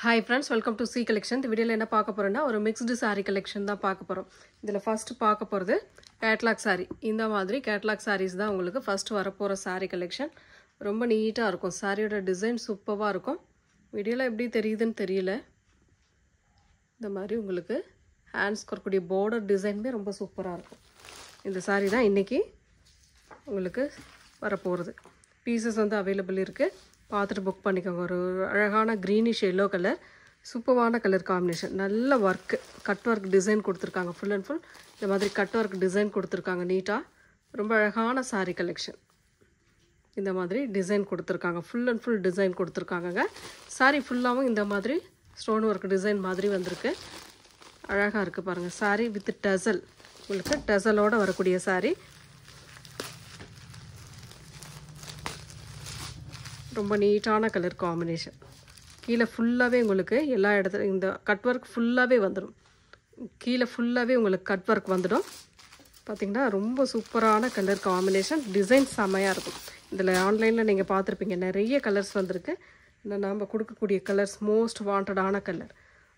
Hi friends, welcome to C collection. இந்த வீடியோல என்ன பார்க்க போறோம்னா ஒரு mixed saree collection தான் பார்க்க போறோம். இதுல first பார்க்க போறது catalog saree. இந்த மாதிரி catalog sarees தான் உங்களுக்கு first வர போற saree collection. ரொம்ப நீட்டா இருக்கும். சாரியோட டிசைன் சூப்பரா இருக்கும். வீடியோல எப்படி தெரியுதுன்னு தெரியல. இந்த மாதிரி உங்களுக்கு ஹேண்ட்ஸ் வரக்கூடிய border டிசைன்மே ரொம்ப சூப்பரா இருக்கும். இந்த saree தான் இன்னைக்கு உங்களுக்கு வர போறது. பீசஸ் வந்து அவேலபிள் இருக்கு. பார்த்துட்டு புக் பண்ணிக்கோங்க. ஒரு அழகான greenish yellow கலர், சூப்பரான கலர் காம்பினேஷன், நல்ல ஒர்க், கட் ஒர்க் டிசைன் கொடுத்துருக்காங்க. ஃபுல் அண்ட் ஃபுல் இந்த மாதிரி கட் ஒர்க் டிசைன் கொடுத்துருக்காங்க. நீட்டாக ரொம்ப அழகான saree கலெக்ஷன். இந்த மாதிரி டிசைன் கொடுத்துருக்காங்க. ஃபுல் அண்ட் ஃபுல் டிசைன் கொடுத்துருக்காங்க. saree ஃபுல்லாகவும் இந்த மாதிரி ஸ்டோன் ஒர்க் டிசைன் மாதிரி வந்திருக்கு. அழகாக இருக்குது பாருங்கள். saree வித் டசல், உங்களுக்கு டசலோடு வரக்கூடிய saree. ரொம்ப நீட்டான கலர் காம்பினேஷன். கீழே ஃபுல்லாகவே உங்களுக்கு எல்லா இடத்துல இந்த கட் ஒர்க் ஃபுல்லாகவே வந்துடும். கீழே ஃபுல்லாகவே உங்களுக்கு கட் ஒர்க் வந்துடும். பார்த்திங்கன்னா ரொம்ப சூப்பரான கலர் காம்பினேஷன். டிசைன் செம்மையாக இருக்கும். இதில் ஆன்லைனில் நீங்கள் பார்த்துருப்பீங்க, நிறைய கலர்ஸ் வந்திருக்கு. இந்த நம்ம கொடுக்கக்கூடிய கலர்ஸ் மோஸ்ட் வாண்டடான கலர்.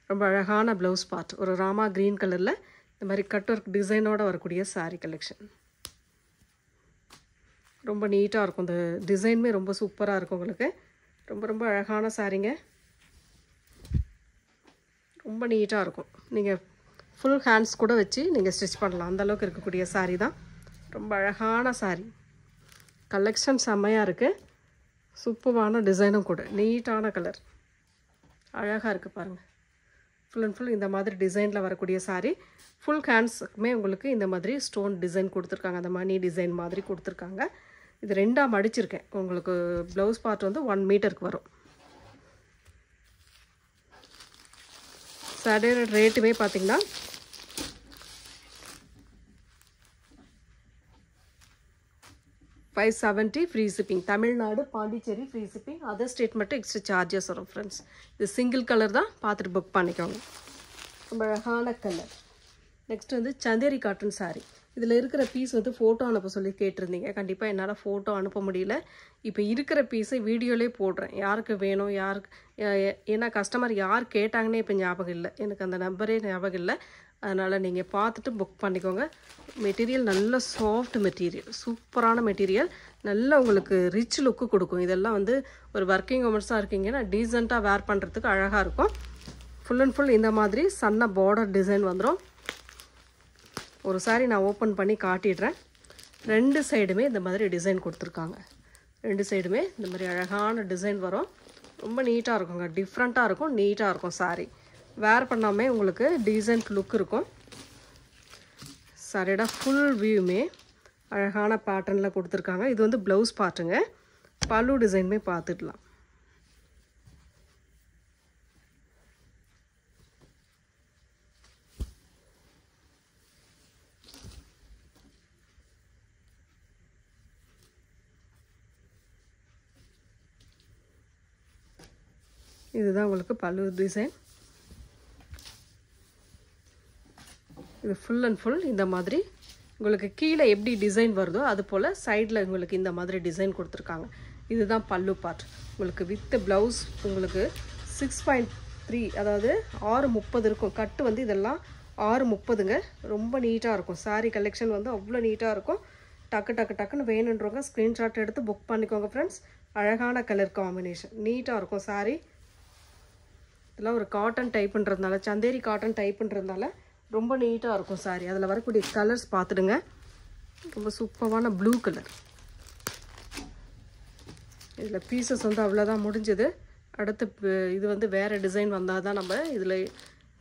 ரொம்ப அழகான ப்ளவுஸ் பார்ட், ஒரு ராமா க்ரீன் கலரில் இந்த மாதிரி கட் ஒர்க் டிசைனோடு வரக்கூடிய saree கலெக்ஷன். ரொம்ப நீட்டாக இருக்கும். இந்த டிசைனுமே ரொம்ப சூப்பராக இருக்கும். உங்களுக்கு ரொம்ப ரொம்ப அழகான சாரீங்க. ரொம்ப நீட்டாக இருக்கும். நீங்கள் ஃபுல் ஹேண்ட்ஸ் கூட வச்சு நீங்கள் ஸ்டிச் பண்ணலாம். அந்தளவுக்கு இருக்கக்கூடிய saree தான். ரொம்ப அழகான saree கலெக்ஷன். செம்மையாக இருக்குது. சூப்பரான டிசைனும் கூட. நீட்டான கலர் அழகாக இருக்குது பாருங்கள். ஃபுல் அண்ட் ஃபுல் இந்த மாதிரி டிசைனில் வரக்கூடிய saree. ஃபுல் ஹேண்ட்ஸுக்குமே உங்களுக்கு இந்த மாதிரி ஸ்டோன் டிசைன் கொடுத்துருக்காங்க. அந்த மணி டிசைன் மாதிரி கொடுத்துருக்காங்க. இது ரெண்டாக மடிச்சிருக்கேன். உங்களுக்கு ப்ளவுஸ் பார்ட் வந்து 1 மீட்டருக்கு வரும். சாரியோட ரேட்டுமே பார்த்தீங்கன்னா $570 free shipping. Tamil Nadu, Pondicherry free shipping. Other state மட்டும் எக்ஸ்ட்ரா சார்ஜஸ் வரும் ஃப்ரெண்ட்ஸ். இது சிங்கிள் கலர் தான், பார்த்துட்டு புக் பண்ணிக்கோங்க. ரொம்ப அழகான கலர். நெக்ஸ்ட் வந்து சந்தேரி காட்டன் saree. இதில் இருக்கிற பீஸ் வந்து ஃபோட்டோ அனுப்ப சொல்லி கேட்டிருந்தீங்க. கண்டிப்பாக என்னால் ஃபோட்டோ அனுப்ப முடியல. இப்போ இருக்கிற பீஸை வீடியோலே போடுறேன். யாருக்கு வேணும், யாருக்கு, ஏன்னா கஸ்டமர் யார் கேட்டாங்கன்னே இப்போ ஞாபகம் இல்லை. எனக்கு அந்த நம்பரே ஞாபகம் இல்லை. அதனால் நீங்கள் பார்த்துட்டு புக் பண்ணிக்கோங்க. மெட்டீரியல் நல்ல சாஃப்ட் மெட்டீரியல், சூப்பரான மெட்டீரியல். நல்ல உங்களுக்கு ரிச் லுக்கு கொடுக்கும். இதெல்லாம் வந்து ஒரு ஒர்க்கிங் உமன்ஸாக இருக்கீங்கன்னா டீசெண்டாக வேர் பண்ணுறதுக்கு அழகாக இருக்கும். ஃபுல் அண்ட் ஃபுல் இந்த மாதிரி சன்ன பார்டர் டிசைன் வந்துடும். ஒரு saree நான் ஓப்பன் பண்ணி காட்டிடுறேன். ரெண்டு சைடுமே இந்த மாதிரி டிசைன் கொடுத்துருக்காங்க. ரெண்டு சைடுமே இந்த மாதிரி அழகான டிசைன் வரும். ரொம்ப நீட்டாக இருக்குங்க. டிஃப்ரெண்ட்டாக இருக்கும், நீட்டாக இருக்கும் saree. வேர் பண்ணாமல் உங்களுக்கு டீசென்ட் லுக் இருக்கும். சாரியோட ஃபுல் வியூமே அழகான பேட்டர்னில் கொடுத்துருக்காங்க. இது வந்து ப்ளவுஸ் பார்ட்டுங்க. பல்லு டிசைனுமே பார்த்துடலாம். இதுதான் உங்களுக்கு பல்லு டிசைன். இது ஃபுல் அண்ட் ஃபுல் இந்த மாதிரி உங்களுக்கு கீழே எப்படி டிசைன் வருதோ அது போல் சைடில் உங்களுக்கு இந்த மாதிரி டிசைன் கொடுத்துருக்காங்க. இதுதான் பல்லு பார்ட். உங்களுக்கு வித் ப்ளவுஸ் உங்களுக்கு 6.3, அதாவது 6:30 இருக்கும். கட்டு வந்து இதெல்லாம் 6:30ங்க. ரொம்ப நீட்டாக இருக்கும். saree கலெக்ஷன் வந்து அவ்வளோ நீட்டாக இருக்கும். டக்குன்னு வேணுன்றவங்க ஸ்க்ரீன்ஷாட் எடுத்து புக் பண்ணிக்கோங்க ஃப்ரெண்ட்ஸ். அழகான கலர் காம்பினேஷன், நீட்டாக இருக்கும் saree. இதெல்லாம் ஒரு காட்டன் டைப்புன்றதுனால, சந்தேரி காட்டன் டைப்புன்றதுனால ரொம்ப நீட்டாக இருக்கும் saree. அதில் வரக்கூடிய கலர்ஸ் பார்த்துடுங்க. ரொம்ப சூப்பரான ப்ளூ கலர். இதில் பீசஸ் வந்து அவ்வளோதான் முடிஞ்சது. அடுத்து இது வந்து வேறு டிசைன் வந்தால் தான் நம்ம இதில்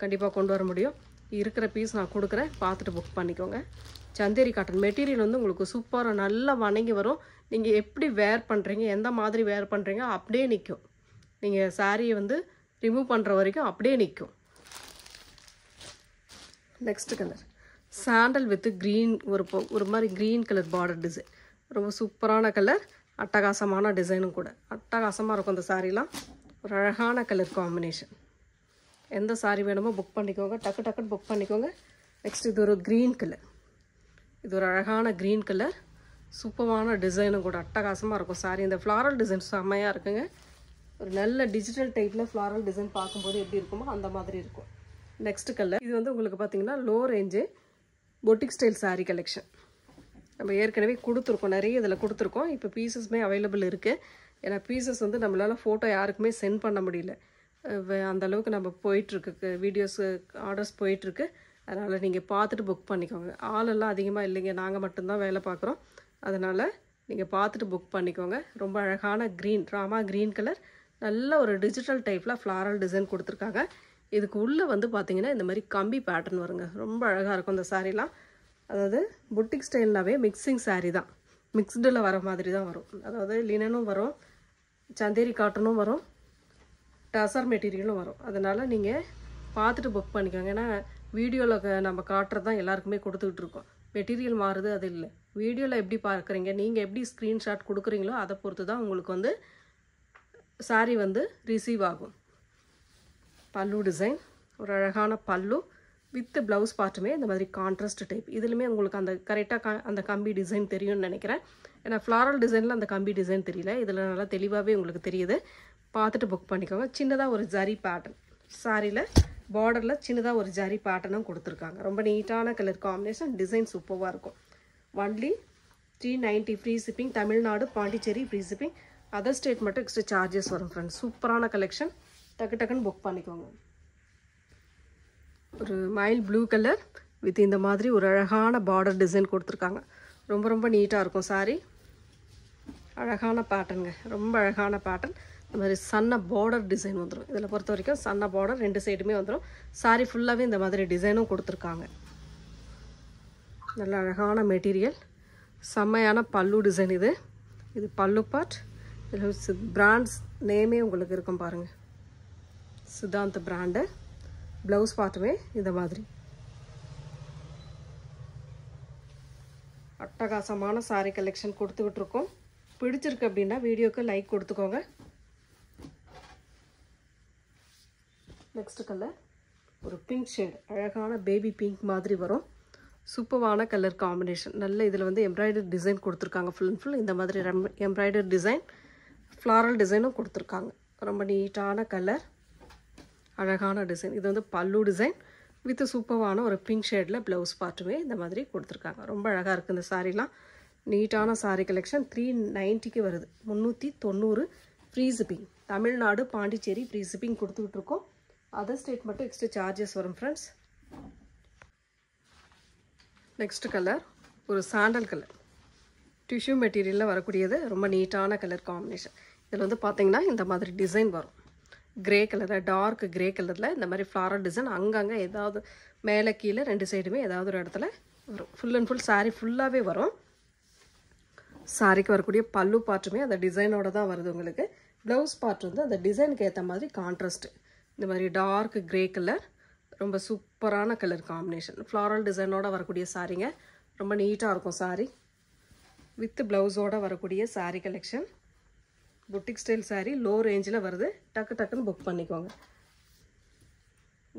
கண்டிப்பாக கொண்டு வர முடியும். இருக்கிற பீஸ் நான் கொடுக்குறேன், பார்த்துட்டு புக் பண்ணிக்கோங்க. சந்தேரி காட்டன் மெட்டீரியல் வந்து உங்களுக்கு சூப்பராக நல்லா வணங்கி வரும். நீங்கள் எப்படி வேர் பண்ணுறீங்க, எந்த மாதிரி வேர் பண்ணுறீங்க அப்படியே நிற்கும். நீங்கள் சாரியை வந்து ரிமூவ் பண்ணுற வரைக்கும் அப்படியே நிற்கும். Next colour sandal with green, ஒரு மாதிரி க்ரீன் கலர் பார்டர் டிசைன். ரொம்ப சூப்பரான கலர், அட்டகாசமான டிசைனும் கூட. அட்டகாசமாக இருக்கும் இந்த சாரீலாம். ஒரு அழகான கலர் காம்பினேஷன். எந்த saree வேணுமோ புக் பண்ணிக்கோங்க. டக்குன்னு புக் பண்ணிக்கோங்க. நெக்ஸ்ட் இது ஒரு க்ரீன் கலர். இது ஒரு அழகான க்ரீன் கலர், சூப்பரான டிசைனும் கூட. அட்டகாசமாக இருக்கும் saree. இந்த ஃப்ளாரல் டிசைன் செம்மையாக இருக்குங்க. ஒரு நல்ல டிஜிட்டல் டைப்பில் ஃப்ளாரல் டிசைன் பார்க்கும்போது எப்படி இருக்குமோ அந்த மாதிரி இருக்கும். நெக்ஸ்ட் கலர் இது வந்து உங்களுக்கு பார்த்தீங்கன்னா low range boutique style saree collection. நம்ம ஏற்கனவே கொடுத்துருக்கோம், நிறைய இதில் கொடுத்துருக்கோம். இப்போ பீசஸ்மே அவைலபிள் இருக்குது. ஏன்னா பீசஸ் வந்து நம்மளால் ஃபோட்டோ யாருக்குமே சென்ட் பண்ண முடியல, அந்தளவுக்கு நம்ம போயிட்டுருக்கு, வீடியோஸ் ஆர்டர்ஸ் போயிட்டுருக்கு. அதனால் நீங்கள் பார்த்துட்டு புக் பண்ணிக்கோங்க. ஆளெல்லாம் அதிகமாக இல்லைங்க, நாங்கள் மட்டும்தான் வேலை பார்க்குறோம். அதனால் நீங்கள் பார்த்துட்டு புக் பண்ணிக்கோங்க. ரொம்ப அழகான க்ரீன், ராமா க்ரீன் கலர், நல்ல ஒரு டிஜிட்டல் டைப்பில் ஃப்ளாரல் டிசைன் கொடுத்துருக்காங்க. இதுக்கு உள்ளே வந்து பார்த்திங்கன்னா இந்த மாதிரி கம்பி பேட்டர்ன் வருங்க. ரொம்ப அழகாக இருக்கும் இந்த சாரீலாம். அதாவது புட்டிக் ஸ்டைல்னாவே மிக்சிங் சாரீ தான், மிக்ஸ்டில் வர மாதிரி தான் வரும். அதாவது லினனும் வரும், சந்தேரி காட்டனும் வரும், டசர் மெட்டீரியலும் வரும். அதனால் நீங்கள் பார்த்துட்டு புக் பண்ணிக்கோங்க. ஏன்னா வீடியோவில் நம்ம காட்டுறது தான் எல்லாருக்குமே கொடுத்துக்கிட்டு இருக்கோம். மெட்டீரியல் மாறுது அது இல்லை. வீடியோவில் எப்படி பார்க்குறீங்க, நீங்கள் எப்படி ஸ்க்ரீன்ஷாட் கொடுக்குறீங்களோ அதை பொறுத்து தான் உங்களுக்கு வந்து சாரீ வந்து ரிசீவ் ஆகும். பல்லு டிசைன், ஒரு அழகான பல்லு வித் ப்ளவுஸ் பார்ட்டுமே இந்த மாதிரி கான்ட்ராஸ்ட் டைப். இதுலையுமே உங்களுக்கு அந்த கரெக்டாக அந்த கம்பி டிசைன் தெரியும்னு நினைக்கிறேன். ஏன்னா ஃப்ளாரல் டிசைனில் அந்த கம்பி டிசைன் தெரியல, இதில் நல்லா தெளிவாகவே உங்களுக்கு தெரியுது. பார்த்துட்டு புக் பண்ணிக்கோங்க. சின்னதாக ஒரு ஜரி பேட்டர்ன் சாரியில், பார்டரில் சின்னதாக ஒரு ஜரி பேட்டர்னும் கொடுத்துருக்காங்க. ரொம்ப நீட்டான கலர் காம்பினேஷன், டிசைன் சூப்பராக இருக்கும். Only 390 free shipping. Tamil Nadu Pondicherry free shipping. Other state மட்டும் எக்ஸ்ட்ரா சார்ஜஸ் வரும் ஃப்ரெண்ட்ஸ். சூப்பரான கலெக்ஷன், டக்கு டக்குன்னு புக் பண்ணிக்கோங்க. ஒரு மைல் ப்ளூ கலர் வித் இந்த மாதிரி ஒரு அழகான பார்டர் டிசைன் கொடுத்துருக்காங்க. ரொம்ப ரொம்ப நீட்டாக இருக்கும் சாரீ. அழகான பேட்டர்னுங்க, ரொம்ப அழகான பேட்டர்ன். இந்த மாதிரி சன்ன பார்டர் டிசைன் வந்துடும். இதில் பொறுத்த வரைக்கும் சன்ன பார்டர் ரெண்டு சைடுமே வந்துடும். சாரீ ஃபுல்லாகவே இந்த மாதிரி டிசைனும் கொடுத்துருக்காங்க. நல்ல அழகான மெட்டீரியல், செம்மையான பல்லு டிசைன். இது பல்லு பார்ட். இதில் பிராண்ட்ஸ் நேமே உங்களுக்கு இருக்கும் பாருங்கள், சித்தாந்த் பிராண்டு. ப்ளவுஸ் பார்ட்டுமே இந்த மாதிரி அட்டகாசமான சாரீ கலெக்ஷன் கொடுத்துக்கிட்டு இருக்கோம். பிடிச்சிருக்கு அப்படின்னா வீடியோக்கு லைக் கொடுத்துக்கோங்க. நெக்ஸ்ட் கலர் ஒரு பிங்க் ஷேட், அழகான பேபி பிங்க் மாதிரி வரும். சூப்பரான கலர் காம்பினேஷன். நல்ல இதில் வந்து எம்ப்ராய்டரி டிசைன் கொடுத்துருக்காங்க. ஃபுல் அண்ட் ஃபுல் இந்த மாதிரி எம்ப்ராய்டரி டிசைன், ஃப்ளாரல் டிசைனும் கொடுத்துருக்காங்க. ரொம்ப நீட்டான கலர், அழகான டிசைன். இது வந்து பல்லு டிசைன் வித் சூப்பரான ஒரு பிங்க் ஷேடில் ப்ளவுஸ் பார்ட்டுமே இந்த மாதிரி கொடுத்துருக்காங்க. ரொம்ப அழகாக இருக்குது இந்த சாரீலாம். நீட்டான சாரீ கலெக்ஷன். 390க்கு வருது, 390 free shipping. Tamil Nadu Pondicherry free shipping கொடுத்துக்கிட்டு இருக்கோம். அதர் ஸ்டேட் மட்டும் எக்ஸ்ட்ரா சார்ஜஸ் வரும் ஃப்ரெண்ட்ஸ். நெக்ஸ்ட் கலர் ஒரு சாண்டல் கலர், டிஷ்யூ மெட்டீரியலில் வரக்கூடியது. ரொம்ப நீட்டான கலர் காம்பினேஷன். இதில் வந்து பார்த்திங்கன்னா இந்த மாதிரி டிசைன் வரும். கிரே கலரில், டார்க் கிரே கலரில் இந்த மாதிரி ஃப்ளாரல் டிசைன் அங்கங்கே ஏதாவது மேலே கீழே ரெண்டு சைடுமே ஏதாவது ஒரு இடத்துல வரும். ஃபுல் அண்ட் ஃபுல் சாரீ ஃபுல்லாகவே வரும். சாரீக்கு வரக்கூடிய பல்லு பார்ட்டுமே அந்த டிசைனோட தான் வருது உங்களுக்கு. ப்ளவுஸ் பார்ட் வந்து அந்த டிசைனுக்கு ஏற்ற மாதிரி கான்ட்ராஸ்ட். இந்த மாதிரி டார்க் கிரே கலர், ரொம்ப சூப்பரான கலர் காம்பினேஷன். ஃப்ளாரல் டிசைனோட வரக்கூடிய சாரீங்க. ரொம்ப நீட்டாக இருக்கும் சாரீ. வித் ப்ளவுஸோடு வரக்கூடிய sari collection. Boutique style sari, low ரேஞ்சில் வருது. டக்கு டக்குன்னு புக் பண்ணிக்கோங்க.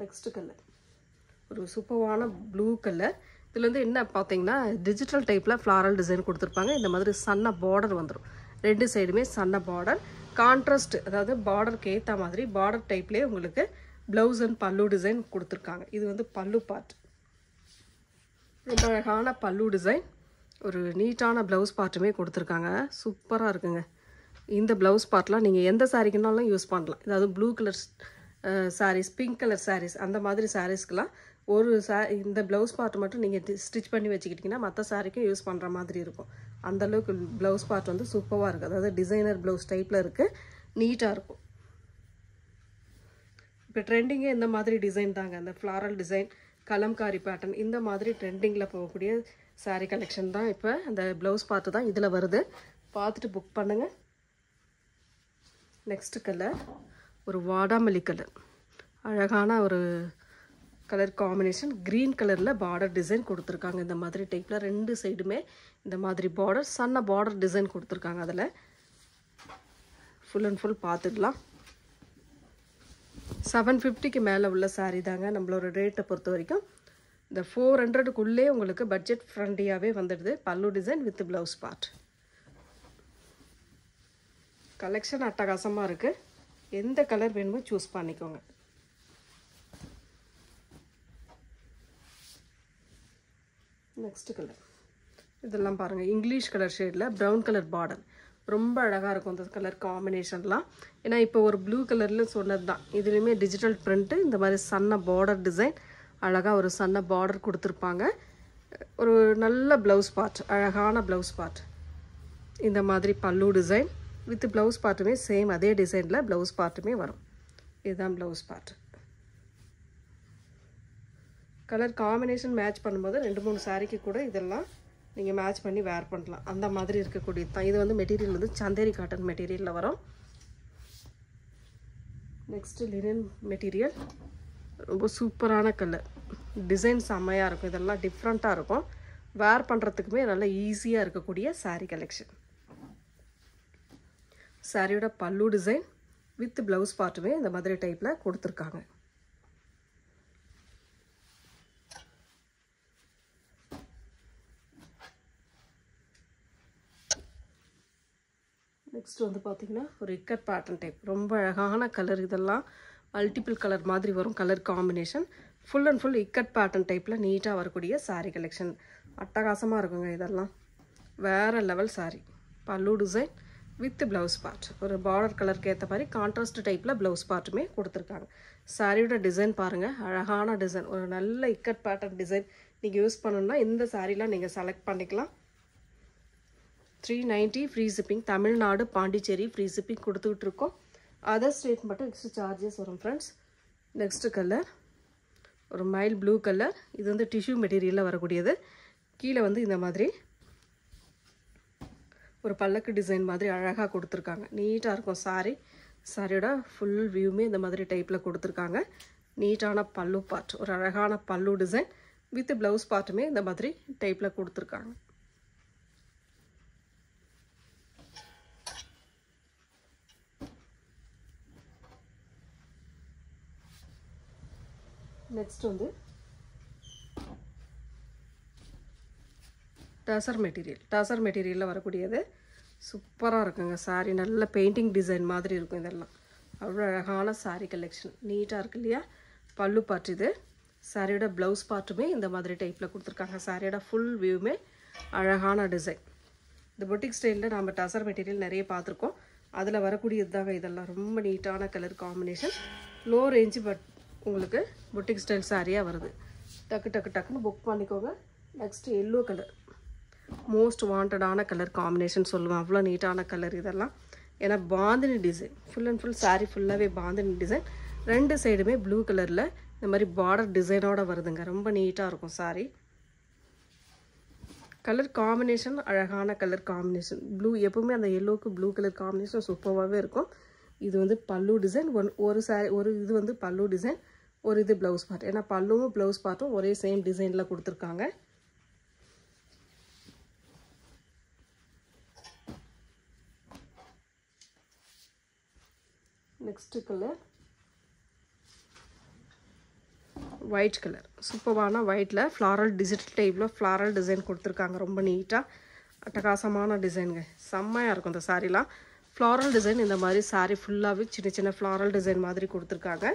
நெக்ஸ்ட் கலர் ஒரு சூப்பரான ப்ளூ கலர். இதில் வந்து என்ன பார்த்தீங்கன்னா டிஜிட்டல் டைப்பில் ஃப்ளாரல் டிசைன் கொடுத்துருப்பாங்க. இந்த மாதிரி சன்ன பார்டர் வந்துடும், ரெண்டு சைடுமே சன்ன பார்டர் கான்ட்ராஸ்ட். அதாவது பார்டருக்கு ஏற்ற மாதிரி பார்டர் டைப்லேயே உங்களுக்கு ப்ளவுஸ் அண்ட் பல்லு டிசைன் கொடுத்துருக்காங்க. இது வந்து பல்லு பார்ட். ரொம்ப அழகான பல்லு டிசைன், ஒரு நீட்டான ப்ளவுஸ் பார்ட்டுமே கொடுத்துருக்காங்க. சூப்பராக இருக்குங்க. இந்த ப்ளவுஸ் பார்ட்லாம் நீங்கள் எந்த சாரீக்குனாலும் யூஸ் பண்ணலாம். அதாவது blue colour sarees, pink colour sarees, அந்த மாதிரி சாரீஸ்க்கெலாம் ஒரு இந்த ப்ளவுஸ் பார்ட் மட்டும் நீங்கள் ஸ்டிச் பண்ணி வச்சுக்கிட்டிங்கன்னா மற்ற சாரீக்கும் யூஸ் பண்ணுற மாதிரி இருக்கும். அந்தளவுக்கு ப்ளவுஸ் பார்ட் வந்து சூப்பராக இருக்குது. அதாவது டிசைனர் ப்ளவுஸ் டைப்பில் இருக்குது, நீட்டாக இருக்கும். இப்போ ட்ரெண்டிங்கே இந்த மாதிரி டிசைன் தாங்க. அந்த ஃப்ளாரல் டிசைன், கலம்காரி பேட்டர்ன், இந்த மாதிரி ட்ரெண்டிங்கில் போகக்கூடிய சாரீ கலெக்ஷன் தான். இப்போ அந்த ப்ளவுஸ் பார்ட்டு தான் இதில் வருது. பார்த்துட்டு புக் பண்ணுங்கள். நெக்ஸ்ட் கலர் ஒரு வாடாமல்லி கலர், அழகான ஒரு கலர் காம்பினேஷன். க்ரீன் கலரில் பார்டர் டிசைன் கொடுத்துருக்காங்க. இந்த மாதிரி டைப்பில் ரெண்டு சைடுமே இந்த மாதிரி பார்டர், சன்ன பார்டர் டிசைன் கொடுத்துருக்காங்க. அதில் ஃபுல் அண்ட் ஃபுல் பார்த்துக்கலாம். 750க்கு மேலே உள்ள சாரீ தாங்க நம்மளோட ரேட்டை பொறுத்த வரைக்கும். இந்த 400க்குள்ளே உங்களுக்கு பட்ஜெட் ஃப்ரெண்ட்லியாகவே வந்துடுது. பல்லு design with blouse part. Collection அட்டகாசமாக இருக்குது. எந்த கலர் வேணுமோ சூஸ் பண்ணிக்கோங்க. நெக்ஸ்ட் கலர் இதெல்லாம் பாருங்கள், இங்கிலீஷ் கலர் ஷேடில் ப்ரௌன் கலர் பார்டர். ரொம்ப அழகாக இருக்கும் இந்த கலர் காம்பினேஷன்லாம். ஏன்னா இப்போ ஒரு ப்ளூ கலரில் சொன்னது தான். இதுலேயுமே டிஜிட்டல் பிரிண்ட்டு, இந்த மாதிரி சன்ன பார்டர் டிசைன், அழகாக ஒரு சன்ன பார்டர் கொடுத்துருப்பாங்க. ஒரு நல்ல ப்ளவுஸ் பார்ட், அழகான ப்ளவுஸ் பார்ட். இந்த மாதிரி பல்லு டிசைன் வித் ப்ளவுஸ் பார்ட்டுமே சேம் அதே டிசைனில் ப்ளவுஸ் பார்ட்டுமே வரும். இதுதான் blouse part. Colour combination match பண்ணும்போது 2-3 சாரிக்கு கூட இதெல்லாம் நீங்கள் மேட்ச் பண்ணி வேர் பண்ணலாம். அந்த மாதிரி இருக்கக்கூடியது தான். இது வந்து மெட்டீரியல் வந்து சந்தேரி காட்டன் மெட்டீரியலில் வரும். Next linen material. ரொம்ப சூப்பரான கலர், டிசைன் செம்மையாக இருக்கும். இதெல்லாம் டிஃப்ரெண்ட்டாக இருக்கும். வேர் பண்ணுறதுக்குமே நல்லா ஈஸியாக இருக்கக்கூடிய சாரீ கலெக்ஷன். சாரியோட பல்லு டிசைன் வித் ப்ளவுஸ் பார்ட்டுமே இந்த மாதிரி டைப்பில் கொடுத்துருக்காங்க. நெக்ஸ்ட் வந்து பார்த்திங்கன்னா ஒரு இக்கட் பேட்டர்ன் டைப். ரொம்ப அழகான கலர். இதெல்லாம் மல்டிபிள் கலர் மாதிரி வரும் colour combination. Full and full ikat pattern டைப்பில் நீட்டாக வரக்கூடிய சாரீ கலெக்ஷன். அட்டகாசமாக இருக்குங்க. இதெல்லாம் வேறு லெவல் சாரீ. பல்லு டிசைன் வித் ப்ளவுஸ் பார்ட். ஒரு பார்டர் கலருக்கு ஏற்ற மாதிரி கான்ட்ராஸ்ட் டைப்பில் ப்ளவுஸ் பார்ட்டுமே கொடுத்துருக்காங்க. சாரியோட டிசைன் பாருங்கள், அழகான டிசைன். ஒரு நல்ல இக்கட் பேட்டர்ன் டிசைன் நீங்கள் யூஸ் பண்ணணுன்னா இந்த சாரீலாம் நீங்கள் செலக்ட் பண்ணிக்கலாம். 390 free shipping. Tamil Nadu Pondicherry free shipping கொடுத்துக்கிட்டு இருக்கோம். அதர் ஸ்டேட் மட்டும் எக்ஸ்ட்ரா சார்ஜஸ் வரும் ஃப்ரெண்ட்ஸ். நெக்ஸ்ட்டு கலர் ஒரு மைல் ப்ளூ கலர். இது வந்து டிஷ்யூ மெட்டீரியலில் வரக்கூடியது. கீழே வந்து இந்த மாதிரி ஒரு பல்லக்கு டிசைன் மாதிரி அழகாக கொடுத்துருக்காங்க. நீட்டாக இருக்கும் சாரீ. சாரியோட ஃபுல் வியூமே இந்த மாதிரி டைப்பில் கொடுத்துருக்காங்க. நீட்டான பல்லு பார்ட், ஒரு அழகான பல்லு டிசைன் வித் ப்ளவுஸ் பார்ட்டுமே இந்த மாதிரி டைப்பில் கொடுத்துருக்காங்க. நெக்ஸ்ட் வந்து டசர் மெட்டீரியல். டசர் மெட்டீரியலில் வரக்கூடியது சூப்பராக இருக்குங்க. சாரீ நல்ல பெயிண்டிங் டிசைன் மாதிரி இருக்கும். இதெல்லாம் அவ்வளோ அழகான சாரீ கலெக்ஷன். நீட்டாக இருக்கு இல்லையா? பல்லு பார்ட் இது. சாரியோட ப்ளவுஸ் பார்ட்டுமே இந்த மாதிரி டைப்பில் கொடுத்துருக்காங்க. சாரியோட ஃபுல் வியூமே அழகான டிசைன். இந்த பொட்டிக் ஸ்டைலில் நம்ம டசர் மெட்டீரியல் நிறைய பார்த்துருக்கோம். அதில் வரக்கூடியது தாங்க இதெல்லாம். ரொம்ப நீட்டான colour combination. Low range but உங்களுக்கு பொட்டிக் ஸ்டைல் சாரியாக வருது. டக்கு டக்கு டக்குன்னு புக் பண்ணிக்கோங்க. நெக்ஸ்ட் எல்லோ கலர், மோஸ்ட் வாண்டடான கலர் காம்பினேஷன் சொல்லுவேன். அவ்வளோ நீட்டான கலர் இதெல்லாம். ஏன்னா bandhani design, full and full sari ஃபுல்லாகவே பாந்தினி டிசைன். 2 சைடுமே ப்ளூ கலரில் இந்த மாதிரி பார்டர் டிசைனோட வருதுங்க. ரொம்ப நீட்டாக இருக்கும் சாரீ. கலர் காம்பினேஷன் அழகான கலர் காம்பினேஷன். ப்ளூ எப்பவுமே அந்த எல்லோவுக்கு ப்ளூ கலர் காம்பினேஷன் சூப்பராகவே இருக்கும். இது வந்து பல்லு டிசைன். ஒரு சாரீ ஒரு இது வந்து பல்லு டிசைன், ஒரு இது ப்ளவுஸ் பார்ட். ஏன்னா பல்லுவும் ப்ளவுஸ் பார்ட்டும் ஒரே சேம் டிசைனில் கொடுத்துருக்காங்க. Next colour white colour. சூப்பரான ஒயிட்டில் ஃப்ளாரல் டிஜிட்டல் டைப்பில் ஃப்ளாரல் டிசைன் கொடுத்துருக்காங்க. ரொம்ப நீட்டாக அட்டகாசமான டிசைனுங்க. செம்மையாக இருக்கும் இந்த சாரீலாம். ஃப்ளாரல் டிசைன் இந்த மாதிரி சாரீ ஃபுல்லாகவே சின்ன சின்ன ஃப்ளாரல் டிசைன் மாதிரி கொடுத்துருக்காங்க.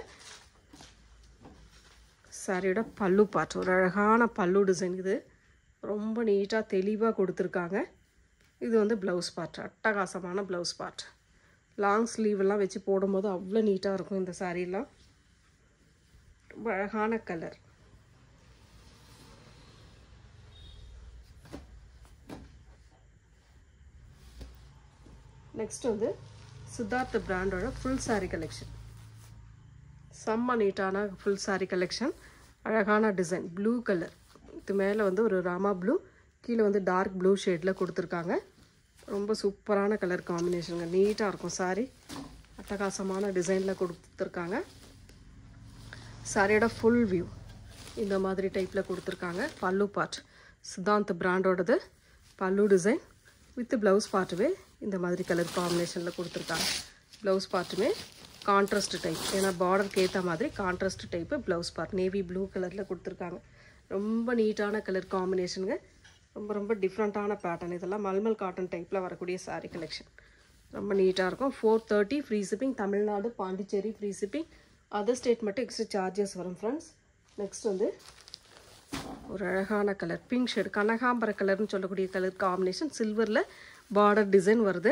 சாரியோட பல்லு பார்ட், ஒரு அழகான பல்லு டிசைன். இது ரொம்ப நீட்டாக தெளிவாக கொடுத்துருக்காங்க. இது வந்து ப்ளவுஸ் பார்ட், அட்டகாசமான ப்ளவுஸ் பார்ட். லாங் ஸ்லீவெல்லாம் வச்சு போடும்போது அவ்வளோ நீட்டாக இருக்கும் இந்த சாரீலாம். ரொம்ப அழகான கலர். நெக்ஸ்ட் வந்து சித்தார்த் பிராண்டோட ஃபுல் சாரீ கலெக்ஷன். செம்ம நீட்டான ஃபுல் சாரீ கலெக்ஷன். அழகான டிசைன், ப்ளூ கலர். இது மேலே வந்து ஒரு ராமா ப்ளூ, கீழே வந்து டார்க் ப்ளூ ஷேடில் கொடுத்துருக்காங்க. ரொம்ப சூப்பரான கலர் காம்பினேஷனுங்க. நீட்டாக இருக்கும் சாரீ. அட்டகாசமான டிசைனில் கொடுத்துருக்காங்க. சாரியோட ஃபுல் வியூ இந்த மாதிரி டைப்பில் கொடுத்துருக்காங்க. பல்லு பார்ட் சித்தாந்த் பிராண்டோடது. பல்லு டிசைன் வித் ப்ளவுஸ் பார்ட்டுமே இந்த மாதிரி கலர் காம்பினேஷனில் கொடுத்துருக்காங்க. ப்ளவுஸ் பார்ட்டுமே கான்ட்ராஸ்ட் டைப். ஏன்னா பார்டருக்கு ஏற்ற மாதிரி contrast type blouse part navy blue கலரில் கொடுத்துருக்காங்க. ரொம்ப நீட்டான கலர் காம்பினேஷனுங்க. ரொம்ப ரொம்ப டிஃப்ரெண்ட்டான பேட்டர்ன். இதெல்லாம் மல்மல் காட்டன் டைப்பில் வரக்கூடிய சாரீ கலெக்ஷன். ரொம்ப நீட்டாக இருக்கும். 430 free shipping. Tamil Nadu Pondicherry free shipping. Other state மட்டும் எக்ஸ்ட்ரா சார்ஜஸ் வரும் ஃப்ரெண்ட்ஸ். நெக்ஸ்ட் வந்து ஒரு அழகான கலர் பிங்க் ஷேடு, கனகாம்பர கலர்னு சொல்லக்கூடிய கலர் காம்பினேஷன். சில்வரில் பார்டர் டிசைன் வருது.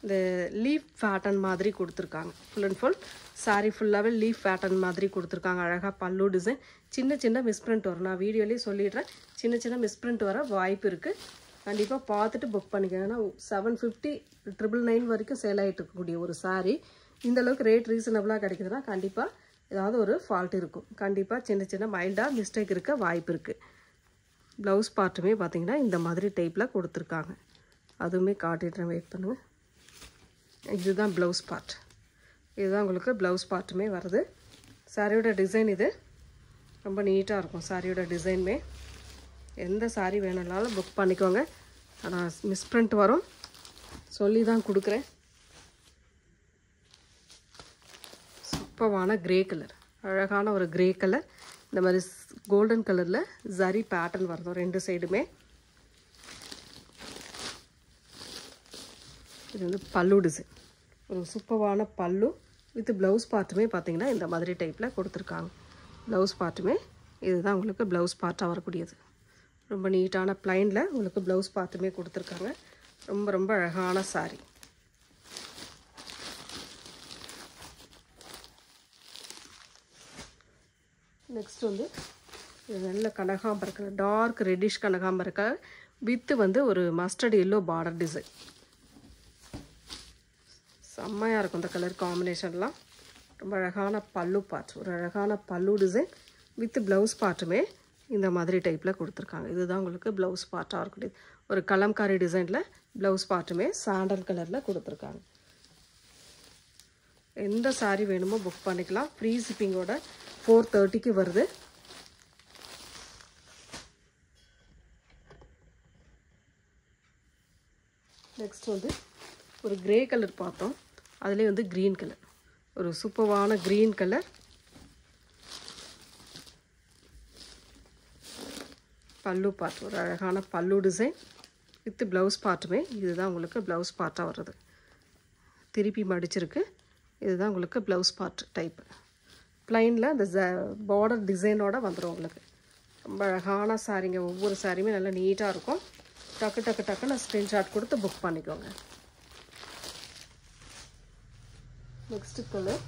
இந்த லீஃப் பேட்டர்ன் மாதிரி கொடுத்துருக்காங்க. ஃபுல் அண்ட் ஃபுல் சாரீ ஃபுல்லாகவே லீஃப் பேட்டர்ன் மாதிரி கொடுத்துருக்காங்க. அழகாக பல்லு டிசைன். சின்ன சின்ன மிஸ்பிரிண்ட் வரும். நான் வீடியோலேயே சொல்லிடுறேன், சின்ன சின்ன மிஸ்பிரிண்ட் வர வாய்ப்பு இருக்குது. கண்டிப்பாக பார்த்துட்டு புக் பண்ணிக்கோங்க. ஏன்னா 750 999 வரைக்கும் சேல் ஆகிட்டு இருக்கக்கூடிய ஒரு சாரீ இந்தளவுக்கு ரேட் ரீசனபிளாக கிடைக்குதுன்னா கண்டிப்பாக ஏதாவது ஒரு ஃபால்ட் இருக்கும். கண்டிப்பாக சின்ன சின்ன மைல்டாக மிஸ்டேக் இருக்க வாய்ப்பு இருக்குது. ப்ளவுஸ் பார்ட்டுமே பார்த்திங்கன்னா இந்த மாதிரி டைப்பில் கொடுத்துருக்காங்க. அதுவுமே காட்டிடுறேன், வெயிட் பண்ணுங்கள். இதுதான் ப்ளவுஸ் பார்ட். இதுதான் உங்களுக்கு ப்ளவுஸ் பார்ட்டுமே வருது. சாரியோட டிசைன் இது ரொம்ப நீட்டாக இருக்கும். சாரியோட டிசைனுமே எந்த சாரீ வேணும்னாலும் புக் பண்ணிக்கோங்க. ஆனால் மிஸ்பிரிண்ட் வரும், சொல்லி தான் கொடுக்குறேன். சூப்பரான கிரே கலர், அழகான ஒரு கிரே கலர். இந்த மாதிரி கோல்டன் கலரில் ஜரி பேட்டர்ன் வருது ரெண்டு சைடுமே. இது வந்து பல்லு டிசைன். ஒரு சூப்பரான பல்லு வித் ப்ளவுஸ் பார்ட்டுமே பார்த்திங்கன்னா இந்த மாதிரி டைப்பில் கொடுத்துருக்காங்க. ப்ளவுஸ் பார்ட்டுமே இதுதான் உங்களுக்கு ப்ளவுஸ் பார்ட்டாக வரக்கூடியது. ரொம்ப நீட்டான ப்ளைனில் உங்களுக்கு ப்ளவுஸ் பார்ட்டுமே கொடுத்துருக்காங்க. ரொம்ப ரொம்ப அழகான சாரீ. நெக்ஸ்ட் வந்து இது நல்ல கனகாம்பர கலர், டார்க் ரெட்டிஷ் கனகாம்பர கலர் வித்து வந்து ஒரு மஸ்டர்ட் எல்லோ பார்டர் டிசைன். செம்மையாக இருக்கும் இந்த கலர் காம்பினேஷன்லாம். ரொம்ப அழகான பல்லு பார்ட், ஒரு அழகான பல்லு டிசைன் வித் ப்ளவுஸ் பார்ட்டுமே இந்த மாதிரி டைப்பில் கொடுத்துருக்காங்க. இதுதான் உங்களுக்கு ப்ளவுஸ் பார்ட்டாக இருக்கக்கூடியது. ஒரு கலம்காரி டிசைனில் ப்ளவுஸ் பார்ட்டுமே சாண்டல் கலரில் கொடுத்துருக்காங்க. எந்த சாரீ வேணுமோ புக் பண்ணிக்கலாம். ஃப்ரீ ஷிப்பிங்கோட 430க்கு வருது. நெக்ஸ்ட் வந்து ஒரு கிரே கலர் பார்த்தோம், அதுலேயே வந்து க்ரீன் கலர், ஒரு சூப்பரான க்ரீன் கலர். பல்லு பார்ட், ஒரு அழகான பல்லு டிசைன் வித் ப்ளவுஸ் பார்ட்டுமே இதுதான் உங்களுக்கு ப்ளவுஸ் பார்ட்டாக வருது. திருப்பி மடிச்சிருக்கு. இதுதான் உங்களுக்கு ப்ளவுஸ் பார்ட் டைப்பு. ப்ளைனில் அந்த பார்டர் டிசைனோட வந்துடும் உங்களுக்கு. ரொம்ப அழகான சாரீங்க. ஒவ்வொரு சாரியுமே நல்லா நீட்டாக இருக்கும். டக்கு டக்கு டக்குன்னு ஸ்க்ரீன்ஷாட் கொடுத்து புக் பண்ணிக்கோங்க. Next colour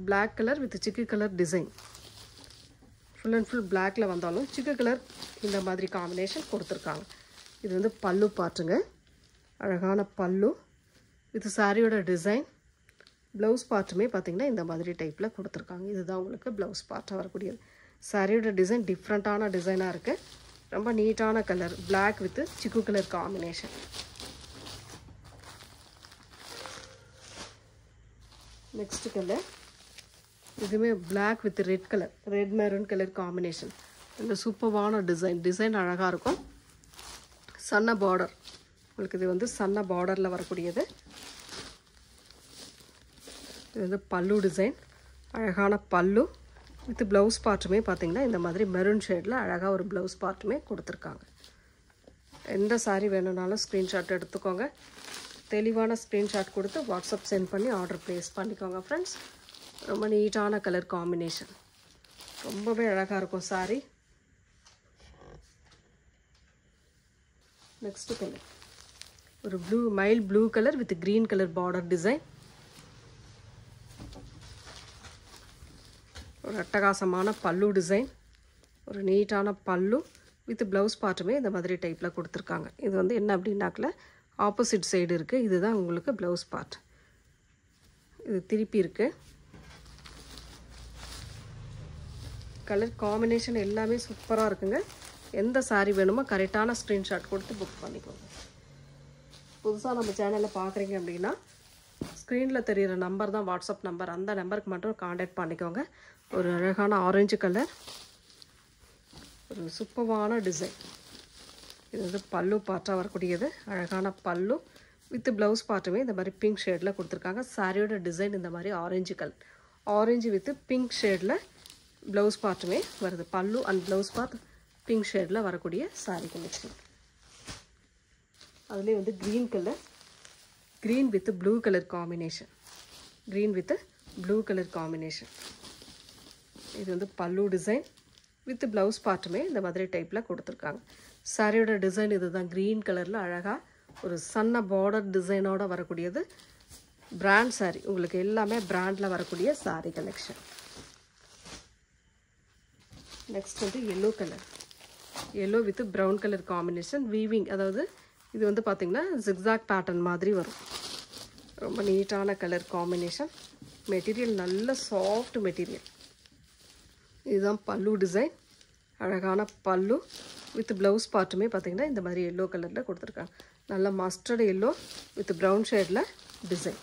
black colour with chikoo colour design. Full and full பிளாக்ல வந்தாலும் சிக்கு கலர் இந்த மாதிரி காம்பினேஷன் கொடுத்துருக்காங்க. இது வந்து பல்லு பார்ட்டுங்க. அழகான பல்லு வித் சாரியோட டிசைன். ப்ளவுஸ் பார்ட்டுமே பார்த்திங்கன்னா இந்த மாதிரி டைப்பில் கொடுத்துருக்காங்க. இதுதான் உங்களுக்கு ப்ளவுஸ் பார்ட்டாக வரக்கூடியது. சாரியோட டிசைன் டிஃப்ரெண்ட்டான டிசைனாக இருக்குது. ரொம்ப நீட்டான colour, black with chikoo colour combination. Next colour இதுவுமே black with red colour, red maroon colour combination. இந்த சூப்பரான டிசைன் அழகாக இருக்கும். சன்ன பார்டர் உங்களுக்கு, இது வந்து சன்ன பார்டரில் வரக்கூடியது. இது வந்து பல்லு டிசைன், அழகான பல்லு வித் ப்ளவுஸ் பார்ட்டுமே பார்த்திங்கன்னா இந்த மாதிரி மெரூன் ஷேடில் அழகாக ஒரு ப்ளவுஸ் பார்ட்டுமே கொடுத்துருக்காங்க. எந்த சாரீ வேணும்னாலும் ஸ்க்ரீன்ஷாட் எடுத்துக்கோங்க. தெளிவான ஸ்க்ரீன்ஷாட் கொடுத்து வாட்ஸ்அப் சென்ட் பண்ணி ஆர்டர் ப்ளேஸ் பண்ணிக்கோங்க ஃப்ரெண்ட்ஸ். ரொம்ப நீட்டான கலர் காம்பினேஷன், ரொம்பவே அழகாக இருக்கும் சாரீ. நெக்ஸ்ட் கலர் ஒரு blue, mile blue colour with green colour border design. ஒரு அட்டகாசமான பல்லு டிசைன், ஒரு நீட்டான பல்லு வித் ப்ளவுஸ் பார்ட்டுமே இந்த மாதிரி டைப்பில் கொடுத்துருக்காங்க. இது வந்து என்ன அப்படின்னாக்கில் ஆப்போசிட் சைடு இருக்குது. இதுதான் உங்களுக்கு ப்ளவுஸ் பார்ட். இது திருப்பி இருக்குது. கலர் காம்பினேஷன் எல்லாமே சூப்பராக இருக்குங்க. எந்த சாரீ வேணுமோ கரெக்டான ஸ்க்ரீன்ஷாட் கொடுத்து புக் பண்ணிக்கோங்க. புதுசாக நம்ம சேனலில் பார்க்குறீங்க அப்படின்னா ஸ்க்ரீனில் தெரிகிற நம்பர் தான் வாட்ஸ்அப் நம்பர். அந்த நம்பருக்கு மட்டும் காண்டாக்ட் பண்ணிக்கோங்க. ஒரு அழகான ஆரஞ்சு கலர், ஒரு சூப்பரான டிசைன். இது வந்து பல்லு பார்ட்டாக வரக்கூடியது. அழகான பல்லு வித் ப்ளவுஸ் பார்ட்டுமே இந்த மாதிரி பிங்க் ஷேடில் கொடுத்துருக்காங்க. சாரியோட டிசைன் இந்த மாதிரி orange colour, orange with pink ஷேடில் ப்ளவுஸ் பார்ட்டுமே வருது. பல்லு அண்ட் ப்ளவுஸ் பார்ட் பிங்க் ஷேடில் வரக்கூடிய சாரீ கலெக்ஷன். அதுலேயே வந்து green colour, green with blue color combination. Green with blue color combination. இது வந்து பல்லு டிசைன் வித் ப்ளவுஸ் பார்ட்டுமே இந்த மாதிரி டைப்பில் கொடுத்துருக்காங்க. சாரியோட டிசைன் இதுதான். க்ரீன் கலரில் அழகாக ஒரு சன்ன பார்டர் டிசைனோட வரக்கூடியது. பிராண்ட் சாரி, உங்களுக்கு எல்லாமே பிராண்டில் வரக்கூடிய சாரி கலெக்ஷன். நெக்ஸ்ட் வந்து yellow colour. Yellow with brown colour combination weaving. அதாவது இது வந்து பார்த்திங்கன்னா ஜிக்ஸாக் பேட்டர்ன் மாதிரி வரும். ரொம்ப நீட்டான கலர் காம்பினேஷன். மெட்டீரியல் நல்ல சாஃப்ட் மெட்டீரியல். இதுதான் பல்லு டிசைன். அழகான பல்லு வித் ப்ளவுஸ் பார்ட்டுமே பார்த்திங்கன்னா இந்த மாதிரி எல்லோ கலரில் கொடுத்துருக்காங்க. நல்ல மஸ்டர்டு எல்லோ வித் ப்ரௌன் ஷேடில் டிசைன்.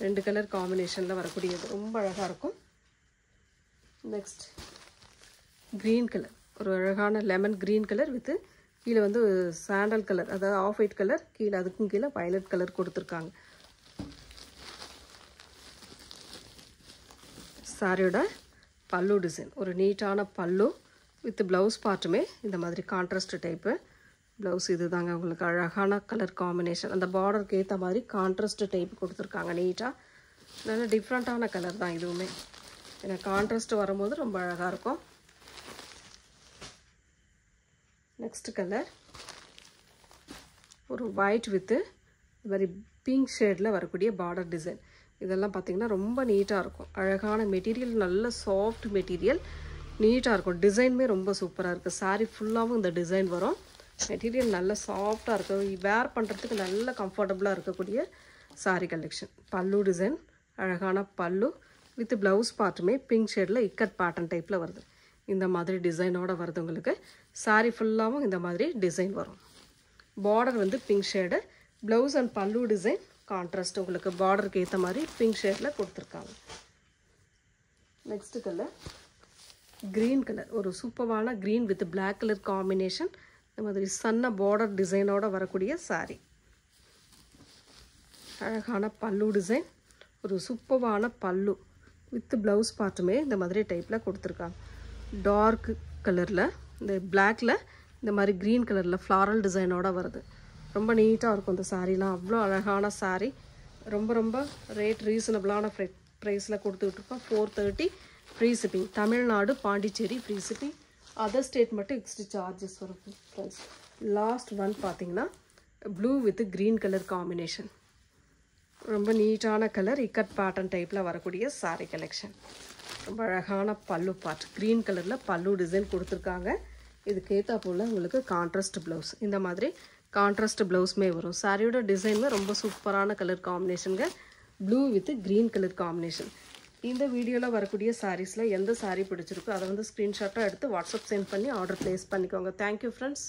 2 கலர் காம்பினேஷனில் வரக்கூடியது ரொம்ப அழகாக இருக்கும். Next green colour. ஒரு அழகான லெமன் க்ரீன் கலர் வித் கீழே வந்து சாண்டல் கலர், அதாவது ஆஃப் ஒயிட் கலர், கீழே அதுக்கும் கீழே வயலட் கலர் கொடுத்துருக்காங்க. சாரியோட பல்லு டிசைன் ஒரு நீட்டான பல்லு வித் ப்ளவுஸ் பார்ட்டுமே இந்த மாதிரி கான்ட்ராஸ்ட் டைப்பு ப்ளவுஸ். இது தாங்க உங்களுக்கு அழகான கலர் காம்பினேஷன். அந்த பார்டருக்கு ஏற்ற மாதிரி கான்ட்ராஸ்ட் டைப் கொடுத்துருக்காங்க நீட்டாக. நல்ல டிஃப்ரெண்ட்டான கலர் தான் இதுவுமே. ஏன்னா கான்ட்ராஸ்ட் வரும்போது ரொம்ப அழகாக இருக்கும். நெக்ஸ்ட் கலர் ஒரு ஒயிட் வித்து இது மாதிரி பிங்க் ஷேடில் வரக்கூடிய பார்டர் டிசைன். இதெல்லாம் பார்த்திங்கன்னா ரொம்ப நீட்டாக இருக்கும். அழகான மெட்டீரியல், நல்ல சாஃப்ட் மெட்டீரியல், நீட்டாக இருக்கும். டிசைனுமே ரொம்ப சூப்பராக இருக்குது. சாரீ ஃபுல்லாகவும் இந்த டிசைன் வரும். மெட்டீரியல் நல்ல சாஃப்டாக இருக்கும். வேர் பண்ணுறதுக்கு நல்ல கம்ஃபர்டபுளாக இருக்கக்கூடிய சாரீ கலெக்ஷன். பல்லு டிசைன் அழகான பல்லு வித் ப்ளவுஸ் பார்ட்டுமே பிங்க் ஷேடில் இக்கட் பேட்டர்ன் டைப்பில் வருது. இந்த மாதிரி டிசைனோடு வருது உங்களுக்கு. சாரீ ஃபுல்லாகவும் இந்த மாதிரி டிசைன் வரும். பார்டர் வந்து pink shade, blouse and pallu design contrast உங்களுக்கு பார்டருக்கு ஏற்ற மாதிரி பிங்க் ஷேடில் கொடுத்துருக்காங்க. Next colour green colour. ஒரு சூப்பரான green with black colour combination. இந்த மாதிரி சன்ன பார்டர் டிசைனோட வரக்கூடிய சாரீ. அழகான பல்லு டிசைன். ஒரு சூப்பரான பல்லு வித் ப்ளவுஸ் பார்ட்டுமே இந்த மாதிரி டைப்பில் கொடுத்துருக்காங்க. டார்க் கலரில் இந்த பிளாக்கில் இந்த மாதிரி க்ரீன் கலரில் ஃப்ளாரல் டிசைனோட வருது. ரொம்ப நீட்டாக இருக்கும் இந்த சாரீலாம். அவ்வளோ அழகான சாரீ. ரொம்ப ரொம்ப ரேட் ரீசனபிளான ப்ரைஸில் கொடுத்துட்ருக்கோம். 430 free shipping. Tamil Nadu Pondicherry free shipping. Other state மட்டும் எக்ஸ்ட்ரா சார்ஜஸ் வரும் ஃப்ரெண்ட்ஸ். லாஸ்ட் ஒன் பார்த்திங்கன்னா blue with green colour combination. ரொம்ப நீட்டான கலர் இக்கட் பேட்டர்ன் டைப்பில் வரக்கூடிய சாரீ கலெக்ஷன். ரொம்ப அழகான பல்லு பார்ட். க்ரீன் கலரில் பல்லு டிசைன் கொடுத்துருக்காங்க. இதுக்கு ஏற்றா போல் உங்களுக்கு கான்ட்ராஸ்ட் ப்ளவுஸ். இந்த மாதிரி கான்ட்ராஸ்ட் ப்ளவுஸுமே வரும். சாரியோட டிசைனுமே ரொம்ப சூப்பரான கலர் காம்பினேஷனுங்க. Blue with green colour combination. இந்த வீடியோவில் வரக்கூடிய சாரீஸில் எந்த சாரீ பிடிச்சிருக்கோ அதை வந்து ஸ்க்ரீன்ஷாட்டாக எடுத்து வாட்ஸ்அப் சென்ட் பண்ணி ஆர்டர் ப்ளேஸ் பண்ணிக்கோங்க. Thank you friends.